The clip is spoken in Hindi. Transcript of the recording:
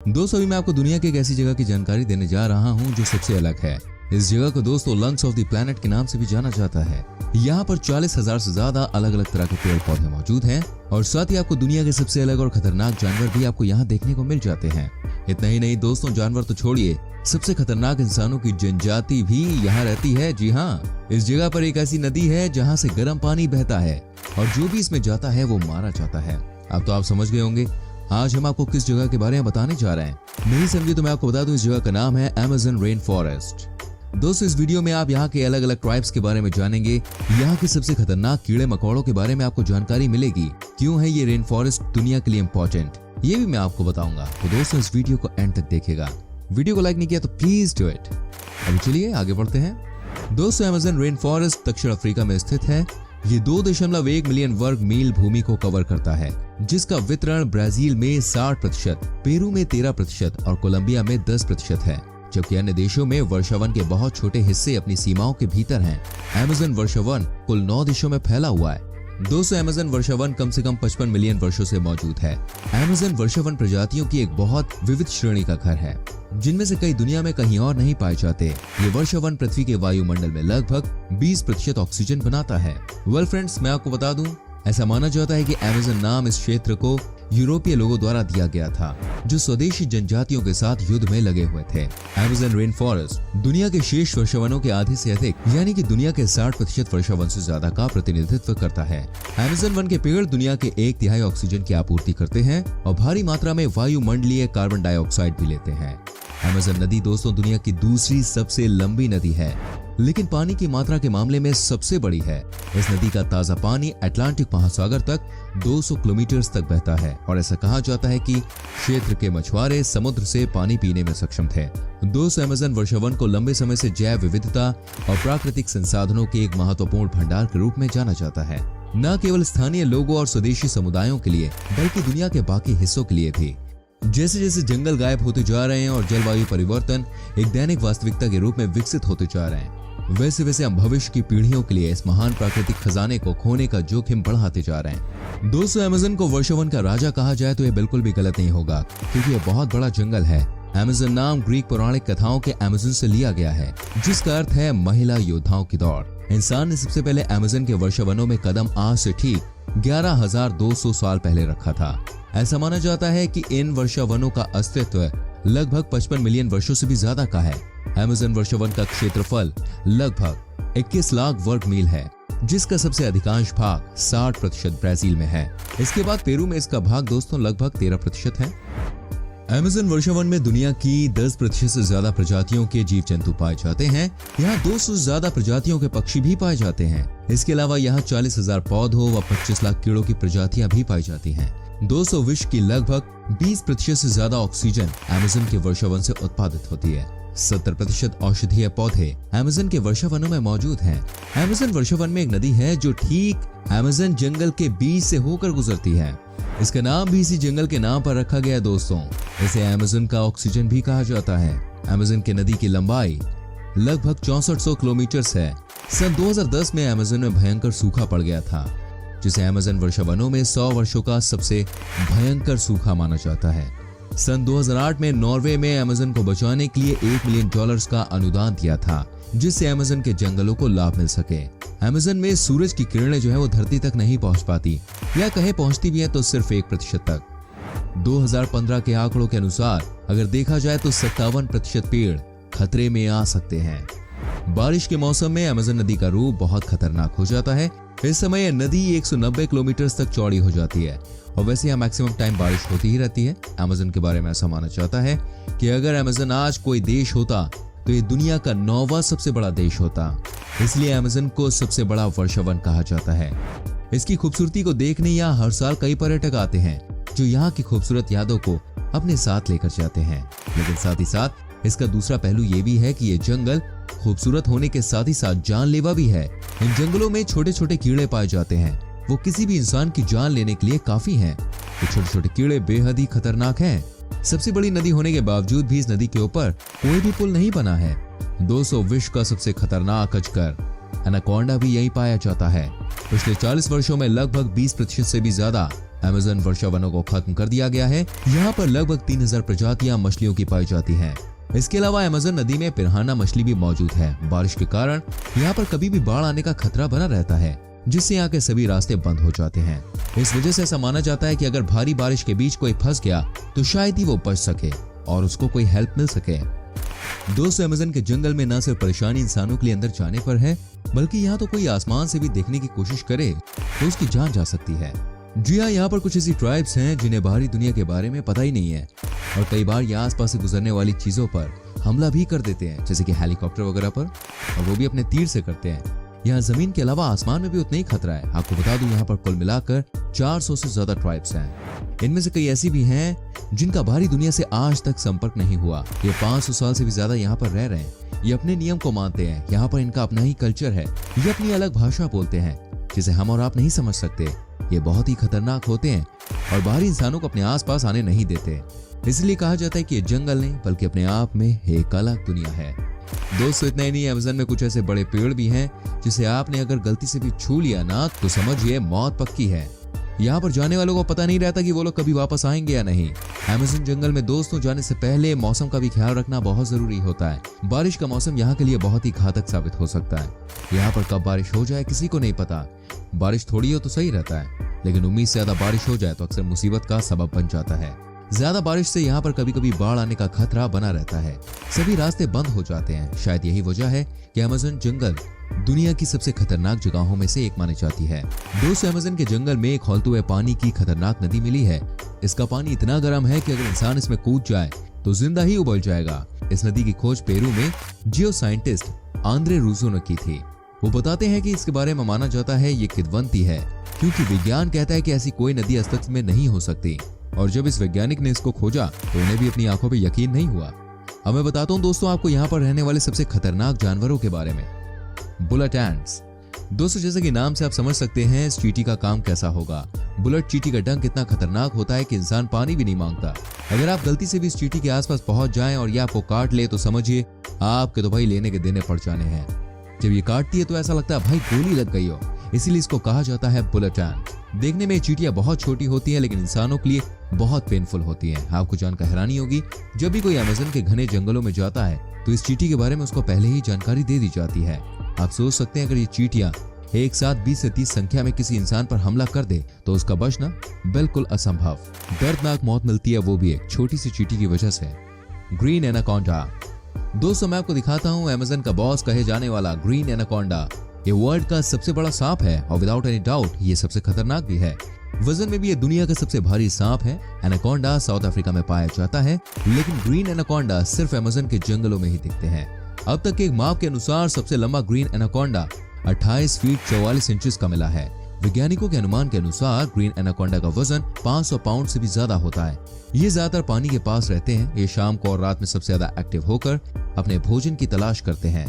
दोस्तों, अभी मैं आपको दुनिया की एक ऐसी जगह की जानकारी देने जा रहा हूँ जो सबसे अलग है। इस जगह को दोस्तों लंग्स ऑफ द प्लेनेट के नाम से भी जाना जाता है। यहाँ पर 40,000 से ज्यादा अलग अलग तरह के पेड़ पौधे मौजूद हैं और साथ ही आपको दुनिया के सबसे अलग और खतरनाक जानवर भी आपको यहाँ देखने को मिल जाते हैं। इतना ही नहीं दोस्तों, जानवर तो छोड़िए, सबसे खतरनाक इंसानों की जनजाति भी यहाँ रहती है। जी हाँ, इस जगह पर एक ऐसी नदी है जहाँ से गर्म पानी बहता है और जो भी इसमें जाता है वो मारा जाता है। अब तो आप समझ गए होंगे आज हम आपको किस जगह के बारे में बताने जा रहे हैं। नहीं समझे तो मैं आपको बता दूं, इस जगह का नाम है अमेज़न रेन फॉरेस्ट। दोस्तों, इस वीडियो में आप यहाँ के अलग अलग ट्राइब्स के बारे में जानेंगे। यहाँ के सबसे खतरनाक कीड़े मकोड़ों के बारे में आपको जानकारी मिलेगी। क्यों है ये रेन फॉरेस्ट दुनिया के लिए इम्पोर्टेंट, ये भी मैं आपको बताऊंगा। तो दोस्तों, इस वीडियो को एंड तक देखिएगा। वीडियो को लाइक नहीं किया तो प्लीज डू इट। अभी चलिए आगे बढ़ते हैं। दोस्तों, अमेज़न रेन फॉरेस्ट दक्षिण अफ्रीका में स्थित है। ये 2.1 मिलियन वर्ग मील भूमि को कवर करता है, जिसका वितरण ब्राजील में 60%, पेरू में 13% और कोलंबिया में 10% है, जबकि अन्य देशों में वर्षावन के बहुत छोटे हिस्से अपनी सीमाओं के भीतर हैं। अमेज़न वर्षावन कुल 9 देशों में फैला हुआ है। दोस्तों, अमेज़न वर्षावन कम से कम 55 मिलियन वर्षों से मौजूद है। अमेज़न वर्षावन प्रजातियों की एक बहुत विविध श्रेणी का घर है, जिनमें से कई दुनिया में कहीं और नहीं पाए जाते। ये वर्षावन पृथ्वी के वायुमंडल में लगभग 20% ऑक्सीजन बनाता है। वेल फ्रेंड्स, मैं आपको बता दूं, ऐसा माना जाता है कि अमेज़न नाम इस क्षेत्र को यूरोपीय लोगों द्वारा दिया गया था, जो स्वदेशी जनजातियों के साथ युद्ध में लगे हुए थे। अमेज़न रेन फॉरेस्ट दुनिया के शेष वर्षावनों के आधे से अधिक यानी कि दुनिया के 60% वर्षावन से ज्यादा का प्रतिनिधित्व करता है। अमेज़न वन के पेड़ दुनिया के 1/3 ऑक्सीजन की आपूर्ति करते हैं और भारी मात्रा में वायुमंडलीय कार्बन डाइऑक्साइड भी लेते हैं। अमेज़न नदी दोस्तों दुनिया की दूसरी सबसे लंबी नदी है, लेकिन पानी की मात्रा के मामले में सबसे बड़ी है। इस नदी का ताजा पानी अटलांटिक महासागर तक 200 किलोमीटर तक बहता है और ऐसा कहा जाता है कि क्षेत्र के मछुआरे समुद्र से पानी पीने में सक्षम थे। दोस्तों, अमेज़न वर्षावन को लंबे समय से जैव विविधता और प्राकृतिक संसाधनों के एक महत्वपूर्ण भंडार के रूप में जाना जाता है, न केवल स्थानीय लोगों और स्वदेशी समुदायों के लिए बल्कि दुनिया के बाकी हिस्सों के लिए भी। जैसे जैसे जंगल गायब होते जा रहे हैं और जलवायु परिवर्तन एक दैनिक वास्तविकता के रूप में विकसित होते जा रहे हैं, वैसे वैसे हम भविष्य की पीढ़ियों के लिए इस महान प्राकृतिक खजाने को खोने का जोखिम बढ़ाते जा रहे हैं। दोस्तों, अमेज़न को वर्षावन का राजा कहा जाए तो यह बिल्कुल भी गलत नहीं होगा, क्योंकि यह बहुत बड़ा जंगल है। अमेज़न नाम ग्रीक पौराणिक कथाओं के अमेज़न से लिया गया है, जिसका अर्थ है महिला योद्धाओं की दौड़। इंसान ने सबसे पहले अमेज़न के वर्षावनों में कदम आज से ठीक 11,200 साल पहले रखा था। ऐसा माना जाता है कि इन वर्षावनों का अस्तित्व लगभग 55 मिलियन वर्षों से भी ज्यादा का है। अमेज़न वर्षावन का क्षेत्रफल लगभग 21 लाख वर्ग मील है, जिसका सबसे अधिकांश भाग 60% ब्राजील में है। इसके बाद पेरू में इसका भाग दोस्तों लगभग 13% है। अमेज़न वर्षावन में दुनिया की 10% से ज्यादा प्रजातियों के जीव जंतु पाए जाते हैं। यहाँ 200 से ज्यादा प्रजातियों के पक्षी भी पाए जाते हैं। इसके अलावा यहाँ 40,000 पौधों व 25 लाख कीड़ों की प्रजातियां भी पाई जाती हैं। दोस्तों, विश्व की लगभग 20% से ज्यादा ऑक्सीजन अमेज़न के वर्षावन से उत्पादित होती है। 70% औषधीय पौधे अमेज़न के वर्षावनों में मौजूद हैं। अमेज़न वर्षावन में एक नदी है जो ठीक अमेज़न जंगल के बीच से होकर गुजरती है। इसका नाम भी इसी जंगल के नाम पर रखा गया है। दोस्तों, इसे अमेज़न का ऑक्सीजन भी कहा जाता है। अमेज़न की नदी की लंबाई लगभग 6400 किलोमीटर है। सन 2010 में अमेज़न में भयंकर सूखा पड़ गया था, जिसे अमेज़न वर्षावनों में 100 वर्षों का सबसे भयंकर सूखा माना जाता है। सन 2008 में नॉर्वे में अमेज़न को बचाने के लिए $1 मिलियन का अनुदान दिया था, जिससे अमेज़न के जंगलों को लाभ मिल सके। अमेज़न में सूरज की किरणें जो है वो धरती तक नहीं पहुंच पाती, या कहीं पहुंचती भी है तो सिर्फ 1% तक। 2015 के आंकड़ों के अनुसार अगर देखा जाए तो 57% पेड़ खतरे में आ सकते हैं। बारिश के मौसम में अमेज़न नदी का रूप बहुत खतरनाक हो जाता है। इस समय यह नदी 190 किलोमीटर तक चौड़ी हो जाती है और वैसे यहाँ मैक्सिमम टाइम बारिश होती ही रहती है। अमेज़न के बारे में ऐसा माना जाता है कि अगर अमेज़न आज कोई देश होता तो ये दुनिया का 9वां सबसे बड़ा देश होता। इसलिए अमेज़न को सबसे बड़ा वर्षावन कहा जाता है। इसकी खूबसूरती को देखने यहाँ हर साल कई पर्यटक आते हैं, जो यहाँ की खूबसूरत यादों को अपने साथ लेकर जाते हैं। लेकिन साथ ही साथ इसका दूसरा पहलू ये भी है कि ये जंगल खूबसूरत होने के साथ ही साथ जानलेवा भी है। इन जंगलों में छोटे छोटे कीड़े पाए जाते हैं, वो किसी भी इंसान की जान लेने के लिए काफी हैं। ये छोटे छोटे कीड़े बेहद ही खतरनाक हैं। सबसे बड़ी नदी होने के बावजूद भी इस नदी के ऊपर कोई भी पुल नहीं बना है। 200 विश्व का सबसे खतरनाक अजगर एनाकोंडा भी यहीं पाया जाता है। पिछले 40 वर्षों में लगभग 20% से भी ज्यादा अमेज़न वर्षा वनों को खत्म कर दिया गया है। यहाँ पर लगभग 3000 प्रजातियां मछलियों की पाई जाती हैं। इसके अलावा अमेज़न नदी में पिरान्हा मछली भी मौजूद है। बारिश के कारण यहाँ पर कभी भी बाढ़ आने का खतरा बना रहता है, जिससे यहाँ के सभी रास्ते बंद हो जाते हैं। इस वजह से ऐसा माना जाता है कि अगर भारी बारिश के बीच कोई फंस गया तो शायद ही वो बच सके और उसको कोई हेल्प मिल सके। दोस्तों, अमेज़न के जंगल में न सिर्फ परेशानी इंसानों के लिए अंदर जाने पर है, बल्कि यहाँ तो कोई आसमान से भी देखने की कोशिश करे तो उसकी जान जा सकती है। जी हाँ, यहाँ पर कुछ ऐसी ट्राइब्स हैं जिन्हें बाहरी दुनिया के बारे में पता ही नहीं है और कई बार यहाँ आसपास से गुजरने वाली चीजों पर हमला भी कर देते हैं, जैसे कि हेलीकॉप्टर वगैरह पर, और वो भी अपने तीर से करते हैं। यहाँ जमीन के अलावा आसमान में भी उतना ही खतरा है। आपको बता दूं, यहाँ पर कुल मिलाकर 400 से ज्यादा ट्राइब्स हैं। इनमें से कई ऐसी भी हैं जिनका बाहरी दुनिया से आज तक संपर्क नहीं हुआ। ये 500 साल से भी ज्यादा यहाँ पर रह रहे हैं। ये अपने नियम को मानते हैं। यहाँ पर इनका अपना ही कल्चर है। ये अपनी अलग भाषा बोलते हैं जिसे हम और आप नहीं समझ सकते। ये बहुत ही खतरनाक होते हैं और बाहरी इंसानों को अपने आसपास आने नहीं देते। इसलिए कहा जाता है कि ये जंगल नहीं बल्कि अपने आप में एक अलग दुनिया है। दोस्तों, इतना ही नहीं, अमेज़न में कुछ ऐसे बड़े पेड़ भी हैं जिसे आपने अगर गलती से भी छू लिया ना तो समझिए मौत पक्की है। यहाँ पर जाने वालों को पता नहीं रहता कि वो लोग कभी वापस आएंगे या नहीं। अमेज़न जंगल में दोस्तों जाने से पहले मौसम का भी ख्याल रखना बहुत जरूरी होता है। बारिश का मौसम यहाँ के लिए बहुत ही घातक साबित हो सकता है। यहाँ पर कब बारिश हो जाए किसी को नहीं पता। बारिश थोड़ी हो तो सही रहता है, लेकिन उम्मीद से ज्यादा बारिश हो जाए तो अक्सर मुसीबत का सबब बन जाता है। ज्यादा बारिश से यहाँ पर कभी कभी बाढ़ आने का खतरा बना रहता है। सभी रास्ते बंद हो जाते हैं। शायद यही वजह है कि अमेज़न जंगल दुनिया की सबसे खतरनाक जगहों में से एक मानी जाती है। दोस्तों, अमेज़न के जंगल में एक खौलते हुए पानी की खतरनाक नदी मिली है। इसका पानी इतना गर्म है कि अगर इंसान इसमें कूद जाए तो जिंदा ही उबल जाएगा। इस नदी की खोज पेरू में जियो साइंटिस्ट आंद्रे रूसो ने की थी। वो बताते हैं कि इसके बारे में माना जाता है ये किंवदंती है, क्योंकि विज्ञान कहता है कि ऐसी कोई नदी अस्तित्व में नहीं हो सकती। और जब इस वैज्ञानिक ने इसको खोजा तो उन्हें भी अपनी आंखों पे यकीन नहीं हुआ। अब मैं बताता हूँ दोस्तों आपको यहाँ पर रहने वाले सबसे खतरनाक जानवरों के बारे में। Bullet ants. दोस्तों, जैसे कि नाम से आप समझ सकते हैं इस चींटी का काम कैसा होगा। बुलेट चींटी का डंक इतना खतरनाक होता है कि इंसान पानी भी नहीं मांगता। अगर आप गलती से भी इस चींटी के आसपास पहुंच जाएं और ये आपको काट ले तो समझिए आपके तो भाई लेने के देने पड़ जाने हैं। जब ये काटती है तो ऐसा लगता है भाई गोली लग गई हो। इसीलिए इसको कहा जाता है बुलेट एंट। देखने में चींटियां बहुत छोटी होती हैं, लेकिन इंसानों के लिए बहुत पेनफुल होती हैं। आपको जानकर हैरानी होगी, जब भी कोई अमेज़न के घने जंगलों में जाता है तो इस चींटी के बारे में उसको पहले ही जानकारी दे दी जाती है। आप सोच सकते हैं अगर ये चींटियां एक साथ 20 से 30 संख्या में किसी इंसान पर हमला कर दे तो उसका बचना बिल्कुल असंभव। दर्दनाक मौत मिलती है, वो भी एक छोटी सी चींटी की वजह से। Green anaconda. दोस्तों, मैं आपको दिखाता हूँ अमेज़न का बॉस कहे जाने वाला ग्रीन एनाकोंडा। ये वर्ल्ड का सबसे बड़ा सांप है और विदाउट एनी डाउट ये सबसे खतरनाक भी है। वजन में भी ये दुनिया का सबसे भारी सांप है। एनाकोंडा साउथ अफ्रीका में पाया जाता है, लेकिन ग्रीन एनाकोंडा सिर्फ अमेज़न के जंगलों में ही दिखते हैं। अब तक के एक माप के अनुसार सबसे लंबा ग्रीन एनाकोंडा 28 फीट 44 इंचेस का मिला है। वैज्ञानिकों के अनुमान के अनुसार ग्रीन एनाकोंडा का वजन 500 पाउंड से भी ज्यादा होता है। ये ज्यादातर पानी के पास रहते हैं। ये शाम को और रात में सबसे ज्यादा एक्टिव होकर अपने भोजन की तलाश करते हैं।